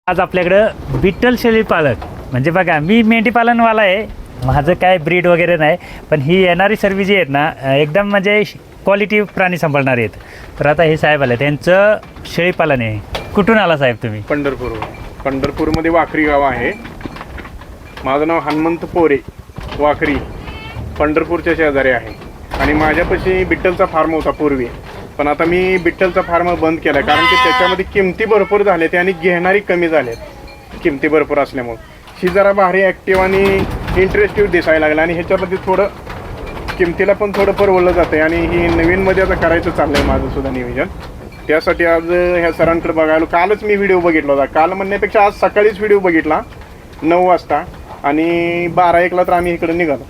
आज आपल्याकडं बिट्टल शेळी पालक म्हणजे बघा मी मेंढी पालनवाला आहे. माझं काय ब्रीड वगैरे नाही, पण ही येणारी सर्व जी आहेत ना एकदम म्हणजे क्वालिटी प्राणी सांभाळणारे आहेत. तर आता हे साहेब आले, त्यांचं शेळी पालन आहे. कुठून आला साहेब तुम्ही? पंढरपूरमध्ये वाखरी गाव आहे. माझं नाव हनुमंत पोरे, वाखरी पंढरपूरच्या शेजारी आहे. आणि माझ्यापाशी बिट्टलचा फार्म होता पूर्वी, पण आता मी बिट्टलचा फार्म बंद केला आहे कारण की त्याच्यामध्ये किमती भरपूर झाले ते आणि घेणारी कमी झालेत किमती भरपूर असल्यामुळे. ही जरा भारी ॲक्टिव्ह आणि इंटरेस्टिव्ह दिसायला लागला आणि ह्याच्यामध्ये थोडं किमतीला पण थोडं परवडलं जातं आहे. आणि ही नवीनमध्ये आता करायचं चाललं आहे माझं सुद्धा नियोजन. त्यासाठी आज ह्या सरांकडे बघायला कालच मी व्हिडिओ बघितला होता. काल म्हणण्यापेक्षा आज सकाळीच व्हिडिओ बघितला 9 वाजता आणि 12-1ला तर आम्ही इकडे निघालो.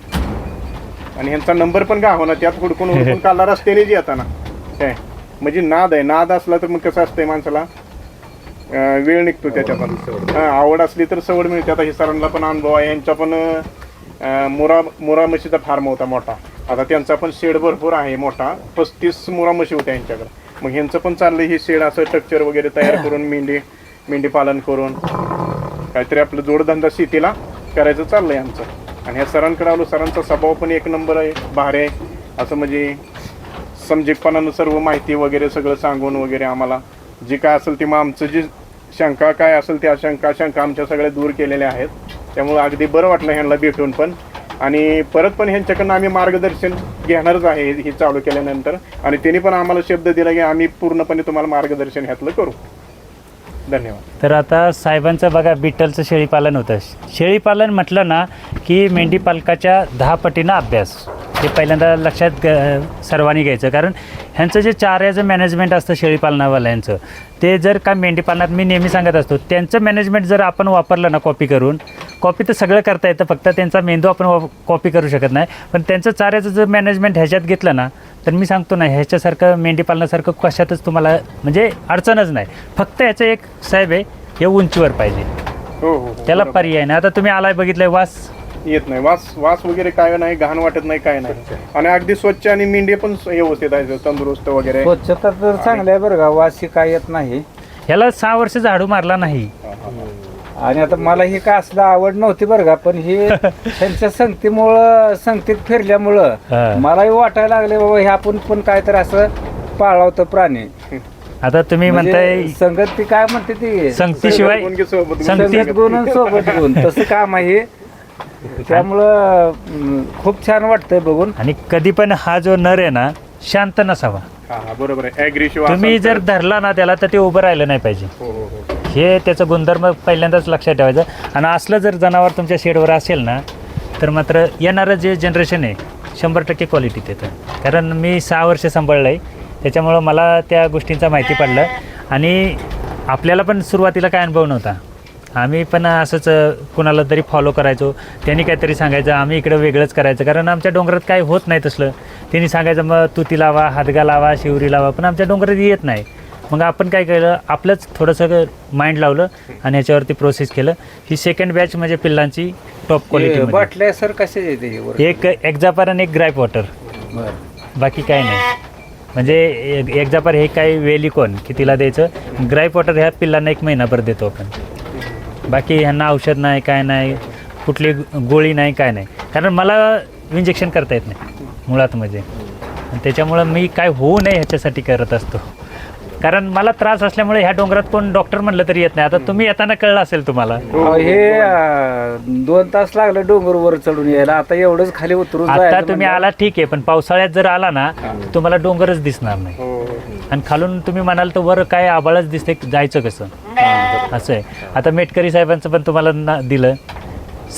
आणि ह्यांचा नंबर पण गाव ना त्यात हुडकून काला रस्त्याने जी येताना काय म्हणजे नाद आहे. नाद असला तर मग कसं असतंय माणसाला वेळ निघतो त्याच्यातून. आवड असली तर सवड मिळते. आता हे सरांना पण अनुभव आहे. यांचा पण मुरा म्हशीचा फार्म होता मोठा. आता त्यांचा पण शेड भरपूर आहे मोठा. 35 मुरा म्हशी होत्या यांच्याकडे. मग ह्यांचं पण चाललंय हे शेड असं स्ट्रक्चर वगैरे तयार करून मेंढी पालन करून काहीतरी आपलं जोडधंदा शेतीला करायचं चाललंय आमचं. आणि ह्या सरांकडे आलो. सरांचा स्वभाव पण एक नंबर आहे, भारी आहे. असं म्हणजे समजेपणानं सर्व माहिती वगैरे सगळं सांगून वगैरे आम्हाला जे काय असेल ते मग आमचं जी शंका काय असेल त्या शंका आमच्या सगळ्या दूर केलेल्या आहेत. त्यामुळं अगदी बरं वाटलं ह्यांना भेटून पण. आणि परत पण ह्यांच्याकडनं आम्ही मार्गदर्शन घेणारच आहे हे चालू केल्यानंतर. आणि त्यांनी पण आम्हाला शब्द दिला की आम्ही पूर्णपणे तुम्हाला मार्गदर्शन ह्यातलं करू. धन्यवाद. तर आता साहेबांचं बघा बिट्टलचं शेळीपालन होतं. शेळीपालन म्हटलं ना की मेंढी पालकाच्या 10 पटीनं अभ्यास हे पहिल्यांदा लक्षात सर्वांनी घ्यायचं. कारण ह्यांचं जे चाऱ्याचं मॅनेजमेंट असतं शेळीपालनावाल्यांचं ते जर का मेंढीपालनात मी नेहमी सांगत असतो त्यांचं मॅनेजमेंट जर आपण वापरलं ना कॉपी तर सगळं करता येतं. फक्त त्यांचा मेंदू आपण कॉपी करू शकत नाही. पण त्यांचं चाऱ्याचं जर मॅनेजमेंट ह्याच्यात घेतलं ना तर मी सांगतो ना ह्याच्यासारखं मेंढीपालनासारखं कशातच तुम्हाला म्हणजे अडचणच नाही. फक्त ह्याचं एक साहेब आहे हे उंचीवर पाहिजे. हो त्याला पर्याय नाही. आता तुम्ही आलाय बघितलंय वास येत नाही. वास वगैरे काय नाही, घाण वाटत नाही, काय नाही. आणि अगदी स्वच्छ आणि मेंढी पण व्यवस्थित आहे, तंदुरुस्त वगैरे. स्वच्छता तर चांगली आहे बरं का, वासी काय येत नाही. ह्याला 6 वर्ष झाडू मारला नाही. आणि आता मला ही काय असलं आवड नव्हती बरं का, पण हे त्यांच्या संगतीत फिरल्यामुळं मलाही वाटायला लागले बाबा हे आपण पण काय तर असं पाळावतं प्राणी. आता तुम्ही म्हणताय संगत ती काय म्हणते ती संगतीशिवाय संगतीत गुण आणि सोबत गुण तसं काम आहे. त्यामुळं खूप छान वाटतंय बघून. आणि कधी पण हा जो नर आहे ना शांत नसावा. बरोबर आहे. तुम्ही जर धरला ना त्याला तर ते उभं राहिलं नाही पाहिजे. हे त्याचं गुणधर्म पहिल्यांदाच लक्षात ठेवायचं. आणि असलं जर जनावर तुमच्या शेडवर असेल ना तर मात्र येणारं जे जनरेशन आहे 100% क्वालिटीत येतं. कारण मी 6 वर्ष सांभाळलं आहे त्याच्यामुळं मला त्या गोष्टींचा माहिती पडलं. आणि आपल्याला पण सुरुवातीला काय अनुभव नव्हता. आम्ही पण असंच कुणाला तरी फॉलो करायचो. त्यांनी काहीतरी सांगायचं आम्ही इकडं वेगळंच करायचं. कारण आमच्या डोंगरात काही होत नाही तसलं. त्यांनी सांगायचं मग तुती लावा, हादगा लावा, शिवरी लावा, पण आमच्या डोंगरात येत नाही. मग आपण काय केलं आपलंच थोडंसं माइंड लावलं आणि ह्याच्यावरती प्रोसेस केलं. ही सेकंड बॅच म्हणजे पिल्लांची टॉप क्वालिटी. बाटल्या सर कसे येते? एक एक्झापर आणि एक ग्राईप वॉटर, बाकी काय नाही. म्हणजे एक्झापर हे काय वेलिकॉन की तिला द्यायचं. ग्राईप वॉटर ह्या पिल्लांना 1 महिनाभर देतो आपण. बाकी ह्यांना औषध नाही, काय नाही, कुठली गोळी नाही, काय नाही. कारण मला इंजेक्शन करता येत नाही मुळात म्हणजे. त्याच्यामुळं मी काय होऊ नये ह्याच्यासाठी करत असतो. कारण मला त्रास असल्यामुळे ह्या डोंगरात कोण डॉक्टर म्हणलं तरी येत नाही. आता तुम्ही येताना कळलं असेल तुम्हाला. हे 2 तास लागले डोंगरवर चढून यायला. आता एवढंच खाली उतरून आता तुम्ही आला ठीक आहे, पण पावसाळ्यात जर आला ना तुम्हाला डोंगरच दिसणार नाही. आणि खालून तुम्ही म्हणाल तर वर काय आबाळच दिसते, जायचं कसं असं आहे. आता मेटकरी साहेबांचं पण तुम्हाला दिलं.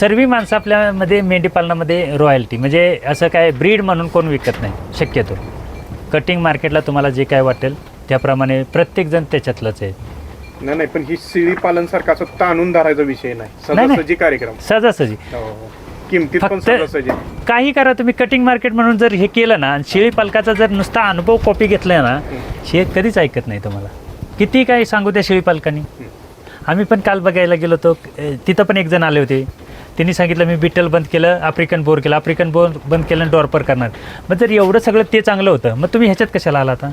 सर्व माणसं आपल्यामध्ये मेंढी पालनामध्ये रॉयल्टी म्हणजे असं काय ब्रीड म्हणून कोण विकत नाही शक्यतो. कटिंग मार्केटला तुम्हाला जे काय वाटेल त्याप्रमाणे प्रत्येकजण त्याच्यातलंच आहे. नाही पण ही शेळी पालन सारखा असं ताणून धरायचा विषय नाही. सहजासहजी कार्यक्रम, सहजासहजी किमतीत पण सहजासहजी. काही करा तुम्ही. कटिंग मार्केट म्हणून जर हे केलं ना आणि शेळी पालकाचा जर नुसता अनुभव कॉपी घेतला ना हे कधीच ऐकत नाही तुम्हाला. किती काय सांगू त्या शेळी पालकांनी. आम्ही पण काल बघायला गेलो होतो, तिथं पण एक जण आले होते. त्यांनी सांगितलं मी बिट्टल बंद केलं, आफ्रिकन बोर केलं, आफ्रिकन बोर बंद केलं आणि डॉर्पर करणार. मग जर एवढं सगळं ते चांगलं होतं मग तुम्ही ह्याच्यात कशाला आला आता?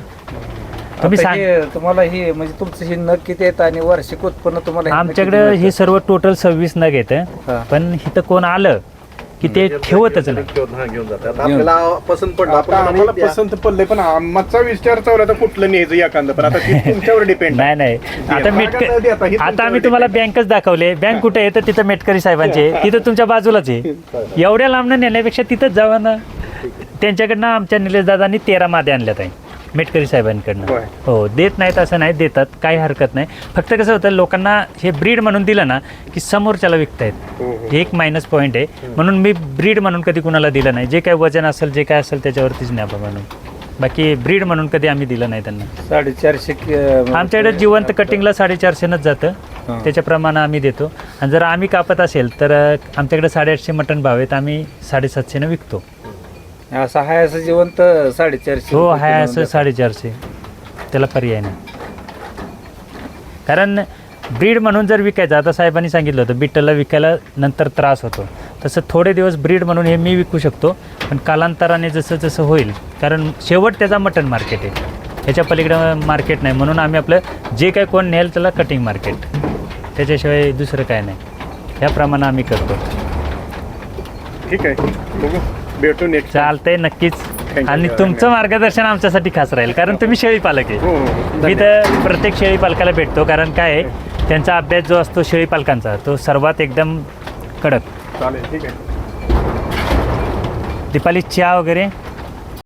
तुम्ही आता सांग हे तुम्हाला हे म्हणजे तुमचं हे नग किती येतं आणि वार्षिक उत्पन्न तुम्हाला हे आमच्याकडे किती हे मिळतं? सर्व टोटल 26 नग येतं हा. पण इथं कोण आलं की ते ठेवतच नाही. घेऊन जातात आता आपल्याला पसंत पडलं आता आम्हाला पसंत पडलंय पण आमचा विचार चालला तर कुठलं न्यायचं एखादं पण आता ते तुमच्यावर डिपेंड नाही नाही आता बागाचं आधी आता हे आता आम्ही तुमच्यावर तुम्हाला बँकच दाखवले. बँक कुठे आहे तर तिथं मेटकरी साहेबांचे आहे. तिथं तुमच्या बाजूलाच आहे. एवढ्या लांबनं नेण्यापेक्षा तिथंच जावा ना. त्यांच्याकडनं आमच्या निलेश दादांनी 13 मादे आणल्यात आहे मेटकरी साहेबांकडनं. होय. हो देत नाहीत असं नाही, देतात, काही हरकत नाही. फक्त कसं होतं लोकांना हे ब्रीड म्हणून दिलं ना की समोरच्याला विकतायत. हो, हो. हे एक मायनस पॉईंट आहे. म्हणून मी ब्रीड म्हणून कधी कुणाला दिलं नाही. जे काय वजन असेल जे काय असेल त्याच्यावरतीच न्या म्हणून. बाकी ब्रीड म्हणून कधी आम्ही दिलं नाही त्यांना. 450 आमच्याकडे जिवंत कटिंगला 450नच जातं. हां. त्याच्याप्रमाणे आम्ही देतो. आणि जर आम्ही कापत असेल तर आमच्याकडे 850 मटण भाव आहेत. आम्ही 750 विकतो. असं हाय असं जिवंत 450 हो रुपये हाय किलो असं देतात. 450. त्याला पर्याय नाही. कारण ब्रीड म्हणून जर विकायचं, आता साहेबांनी सांगितलं होतं बिट्टलला विकायला नंतर त्रास होतो, तसं थोडे दिवस ब्रीड म्हणून हे मी विकू शकतो. पण कालांतराने जसं जसं होईल, कारण शेवट त्याचा मटण मार्केट आहे, ह्याच्या पलीकडं मार्केट नाही. म्हणून आम्ही आपलं जे काय कोण नेल त्याला कटिंग मार्केट, त्याच्याशिवाय दुसरं काय नाही. ह्याप्रमाणे आम्ही करतो. ठीक आहे, बघू भेटू नेक्स्ट. चालतंय नक्कीच. you. आणि तुमचं मार्गदर्शन आमच्यासाठी खास राहील, कारण तुम्ही शेळी पालक आहे. हो हो मी तर प्रत्येक शेळी पालकाला भेटतो, कारण काय आहे त्यांचा अभ्यास जो असतो शेळी पालकांचा तो सर्वात एकदम कडक. चालेल, ठीक आहे. दीपाली चहा वगैरे